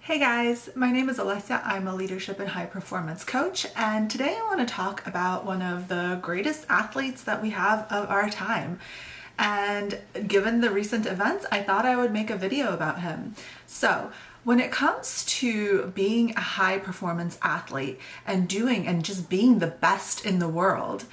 Hey guys, my name is Alessia. I'm a leadership and high performance coach, and today I want to talk about one of the greatest athletes that we have of our time. And given the recent events, I thought I would make a video about him. So, when it comes to being a high performance athlete and just being the best in the world,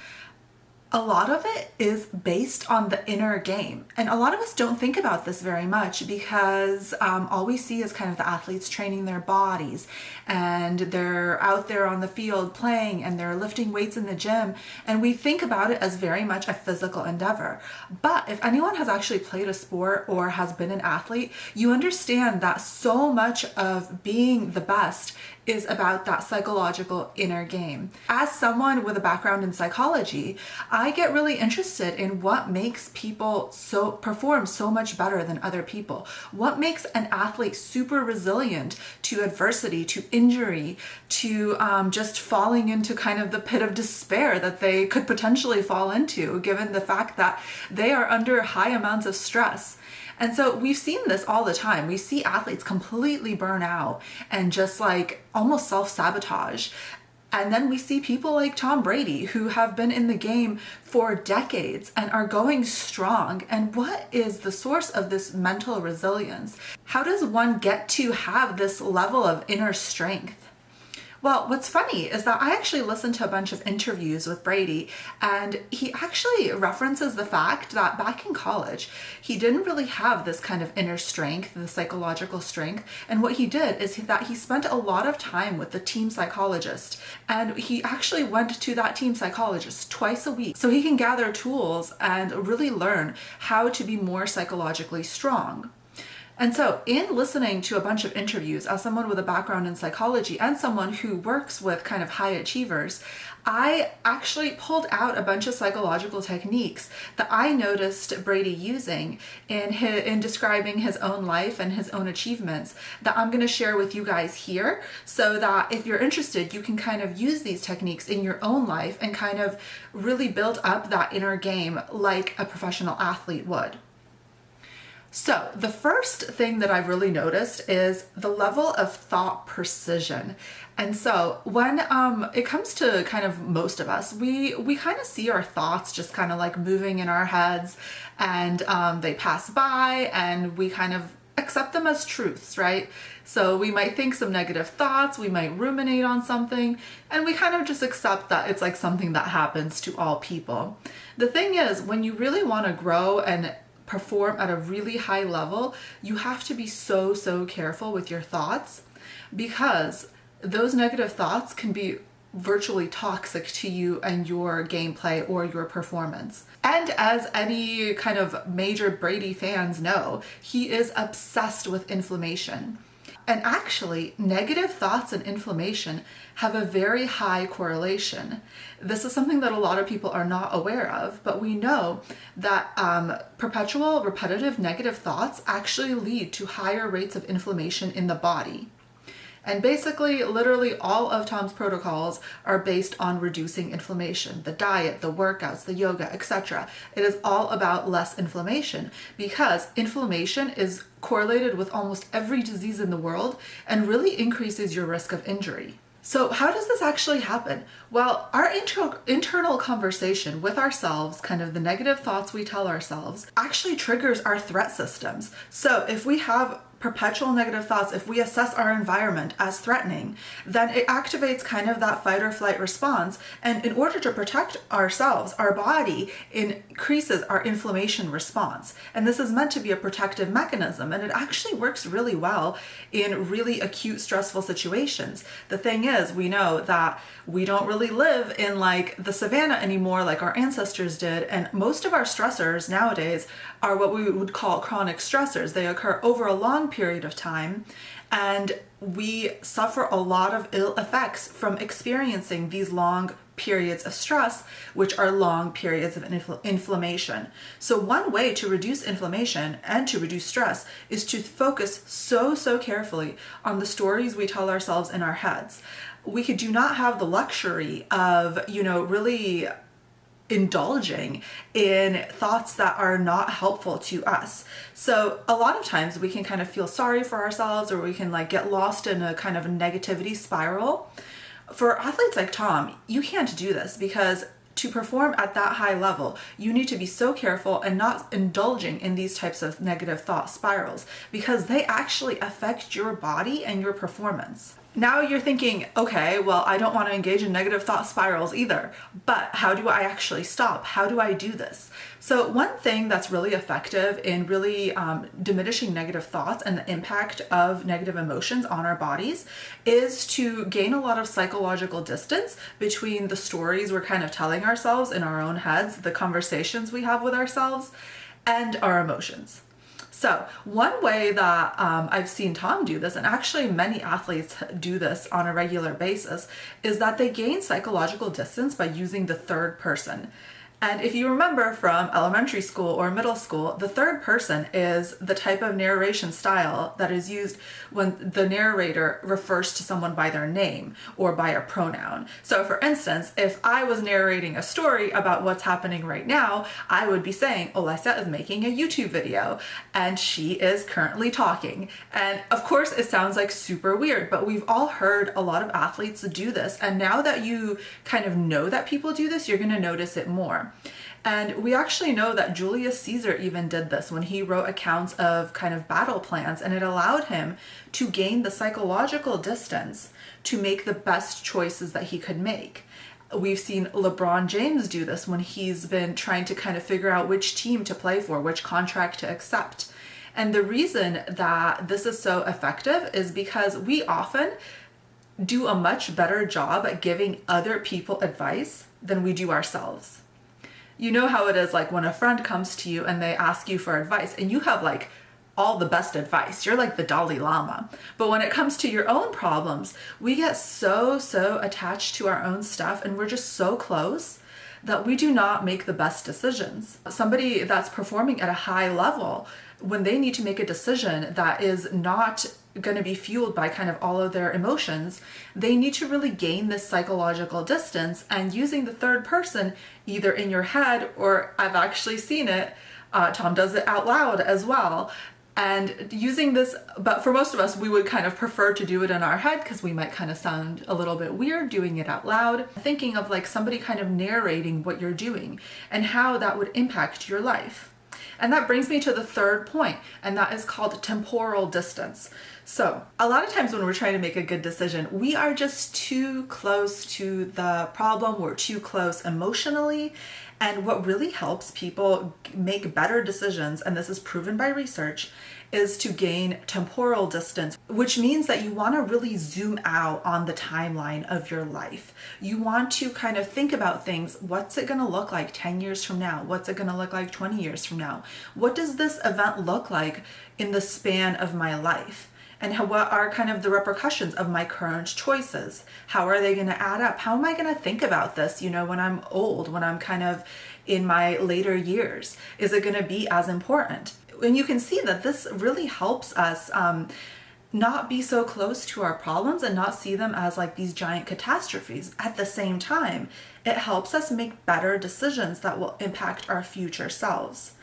a lot of it is based on the inner game. And a lot of us don't think about this very much because all we see is kind of the athletes training their bodies and they're out there on the field playing and they're lifting weights in the gym. And we think about it as very much a physical endeavor. But if anyone has actually played a sport or has been an athlete, you understand that so much of being the best is about that psychological inner game. As someone with a background in psychology, I get really interested in what makes people perform so much better than other people. What makes an athlete super resilient to adversity, to injury, to just falling into kind of the pit of despair that they could potentially fall into, given the fact that they are under high amounts of stress. And so we've seen this all the time. We see athletes completely burn out and just like almost self-sabotage. And then we see people like Tom Brady who have been in the game for decades and are going strong. And what is the source of this mental resilience? How does one get to have this level of inner strength? Well, what's funny is that I actually listened to a bunch of interviews with Brady, and he actually references the fact that back in college, he didn't really have this kind of inner strength, the psychological strength. And what he did is that he spent a lot of time with the team psychologist, and he actually went to that team psychologist twice a week so he can gather tools and really learn how to be more psychologically strong. And so in listening to a bunch of interviews as someone with a background in psychology and someone who works with kind of high achievers, I actually pulled out a bunch of psychological techniques that I noticed Brady using in describing his own life and his own achievements that I'm going to share with you guys here, so that if you're interested, you can kind of use these techniques in your own life and kind of really build up that inner game like a professional athlete would. So the first thing that I've really noticed is the level of thought precision. And so when it comes to kind of most of us, we kind of see our thoughts just kind of like moving in our heads, and they pass by and we kind of accept them as truths, right? So we might think some negative thoughts, we might ruminate on something, and we kind of just accept that it's like something that happens to all people. The thing is, when you really want to grow and perform at a really high level, you have to be so careful with your thoughts, because those negative thoughts can be virtually toxic to you and your gameplay or your performance. And as any kind of major Brady fans know, he is obsessed with inflammation. And actually, negative thoughts and inflammation have a very high correlation. This is something that a lot of people are not aware of, but we know that perpetual, repetitive negative thoughts actually lead to higher rates of inflammation in the body. And basically, literally all of Tom's protocols are based on reducing inflammation. The diet, the workouts, the yoga, etc. It is all about less inflammation, because inflammation is correlated with almost every disease in the world and really increases your risk of injury. So how does this actually happen? Well, our internal conversation with ourselves, kind of the negative thoughts we tell ourselves, actually triggers our threat systems. So if we have perpetual negative thoughts, if we assess our environment as threatening, then it activates kind of that fight or flight response. And in order to protect ourselves, our body increases our inflammation response. And this is meant to be a protective mechanism. And it actually works really well in really acute, stressful situations. The thing is, we know that we don't really live in like the savannah anymore like our ancestors did. And most of our stressors nowadays are what we would call chronic stressors. They occur over a long period of time, and we suffer a lot of ill effects from experiencing these long periods of stress, which are long periods of inflammation. So one way to reduce inflammation and to reduce stress is to focus so carefully on the stories we tell ourselves in our heads. We do not have the luxury of, really indulging in thoughts that are not helpful to us. So a lot of times we can kind of feel sorry for ourselves, or we can like get lost in a kind of negativity spiral. For athletes like Tom, you can't do this, because to perform at that high level, you need to be so careful and not indulging in these types of negative thought spirals, because they actually affect your body and your performance. Now you're thinking, okay, well, I don't want to engage in negative thought spirals either, but how do I actually stop? How do I do this? So one thing that's really effective in really diminishing negative thoughts and the impact of negative emotions on our bodies is to gain a lot of psychological distance between the stories we're kind of telling ourselves in our own heads, the conversations we have with ourselves, and our emotions. So one way that I've seen Tom do this, and actually many athletes do this on a regular basis, is that they gain psychological distance by using the third person. And if you remember from elementary school or middle school, the third person is the type of narration style that is used when the narrator refers to someone by their name or by a pronoun. So for instance, if I was narrating a story about what's happening right now, I would be saying, Olesa is making a YouTube video and she is currently talking. And of course it sounds like super weird, but we've all heard a lot of athletes do this. And now that you kind of know that people do this, you're going to notice it more. And we actually know that Julius Caesar even did this when he wrote accounts of kind of battle plans, and it allowed him to gain the psychological distance to make the best choices that he could make. We've seen LeBron James do this when he's been trying to kind of figure out which team to play for, which contract to accept. And the reason that this is so effective is because we often do a much better job at giving other people advice than we do ourselves. You know how it is like when a friend comes to you and they ask you for advice and you have like all the best advice. You're like the Dalai Lama. But when it comes to your own problems, we get so attached to our own stuff, and we're just so close that we do not make the best decisions. Somebody that's performing at a high level, when they need to make a decision that is not going to be fueled by kind of all of their emotions, they need to really gain this psychological distance, and using the third person either in your head, or I've actually seen it, Tom does it out loud as well. And using this, but for most of us, we would kind of prefer to do it in our head because we might kind of sound a little bit weird doing it out loud. Thinking of like somebody kind of narrating what you're doing and how that would impact your life. And that brings me to the third point, and that is called temporal distance. So a lot of times when we're trying to make a good decision, we are just too close to the problem. We're too close emotionally. And what really helps people make better decisions, and this is proven by research, is to gain temporal distance, which means that you want to really zoom out on the timeline of your life. You want to kind of think about things. What's it going to look like 10 years from now? What's it going to look like 20 years from now? What does this event look like in the span of my life? And what are kind of the repercussions of my current choices? How are they going to add up? How am I going to think about this, when I'm old, when I'm kind of in my later years? Is it going to be as important? And you can see that this really helps us not be so close to our problems and not see them as like these giant catastrophes. At the same time, it helps us make better decisions that will impact our future selves.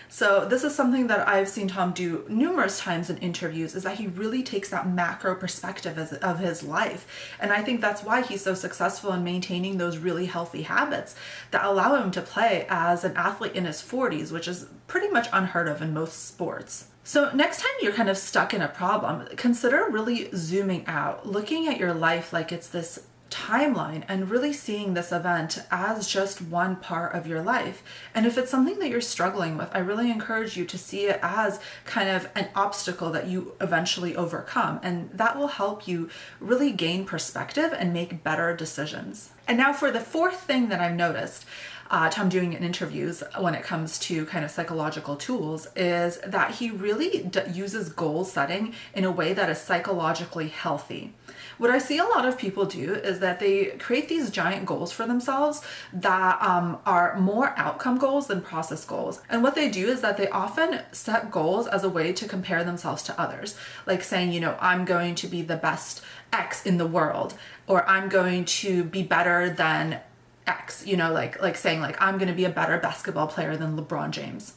So this is something that I've seen Tom do numerous times in interviews, is that he really takes that macro perspective of his life. And I think that's why he's so successful in maintaining those really healthy habits that allow him to play as an athlete in his 40s, which is pretty much unheard of in most sports. So next time you're kind of stuck in a problem, consider really zooming out, looking at your life like it's this timeline, and really seeing this event as just one part of your life. And if it's something that you're struggling with, I really encourage you to see it as kind of an obstacle that you eventually overcome, and that will help you really gain perspective and make better decisions. And now for the fourth thing that I've noticed Tom doing in interviews when it comes to kind of psychological tools, is that he really uses goal setting in a way that is psychologically healthy. What I see a lot of people do is that they create these giant goals for themselves that are more outcome goals than process goals. And what they do is that they often set goals as a way to compare themselves to others. Like saying, I'm going to be the best X in the world, or I'm going to be better than X, you know, like saying like, I'm going to be a better basketball player than LeBron James.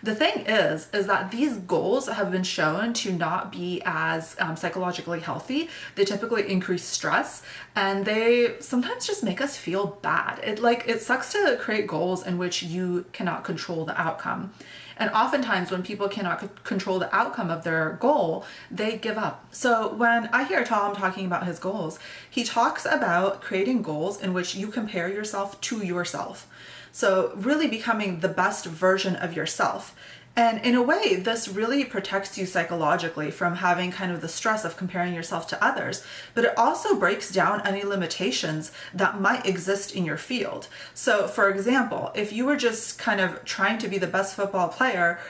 The thing is that these goals have been shown to not be as psychologically healthy. They typically increase stress, and they sometimes just make us feel bad. It sucks to create goals in which you cannot control the outcome. And oftentimes when people cannot control the outcome of their goal, they give up. So when I hear Tom talking about his goals, he talks about creating goals in which you compare yourself to yourself. So really becoming the best version of yourself. And in a way, this really protects you psychologically from having kind of the stress of comparing yourself to others, but it also breaks down any limitations that might exist in your field. So for example, if you were just kind of trying to be the best football player,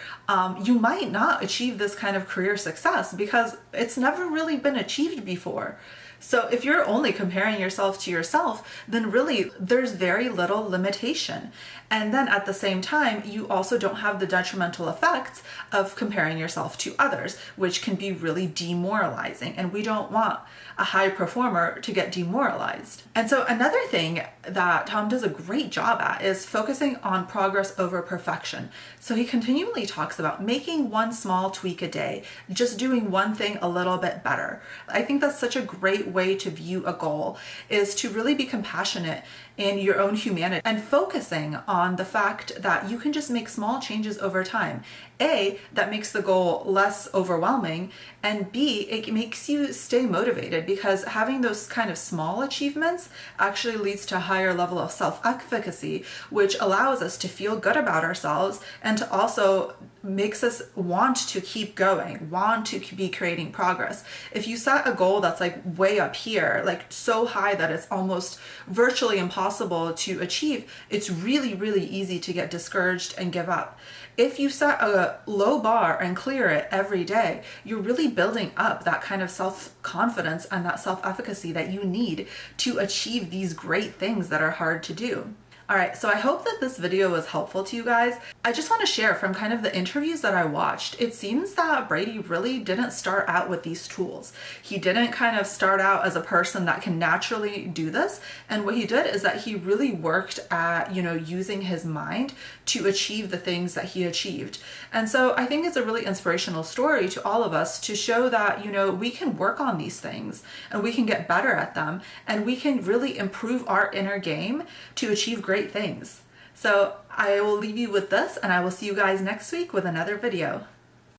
you might not achieve this kind of career success because it's never really been achieved before. So if you're only comparing yourself to yourself, then really there's very little limitation. And then at the same time, you also don't have the detrimental effects of comparing yourself to others, which can be really demoralizing. And we don't want a high performer to get demoralized. And so another thing that Tom does a great job at is focusing on progress over perfection. So he continually talks about making one small tweak a day, just doing one thing a little bit better. I think that's such a great way to view a goal, is to really be compassionate in your own humanity and focusing on the fact that you can just make small changes over time. A, that makes the goal less overwhelming, and B, it makes you stay motivated because having those kind of small achievements actually leads to a higher level of self-efficacy, which allows us to feel good about ourselves and to also makes us want to keep going, want to be creating progress. If you set a goal that's like way up here, like so high that it's almost virtually impossible to achieve, it's really, really easy to get discouraged and give up. If you set a low bar and clear it every day, you're really building up that kind of self-confidence and that self-efficacy that you need to achieve these great things that are hard to do. All right, so I hope that this video was helpful to you guys. I just want to share from kind of the interviews that I watched, it seems that Brady really didn't start out with these tools. He didn't kind of start out as a person that can naturally do this. And what he did is that he really worked at, using his mind to achieve the things that he achieved. And so I think it's a really inspirational story to all of us to show that, we can work on these things and we can get better at them and we can really improve our inner game to achieve great things. So I will leave you with this, and I will see you guys next week with another video.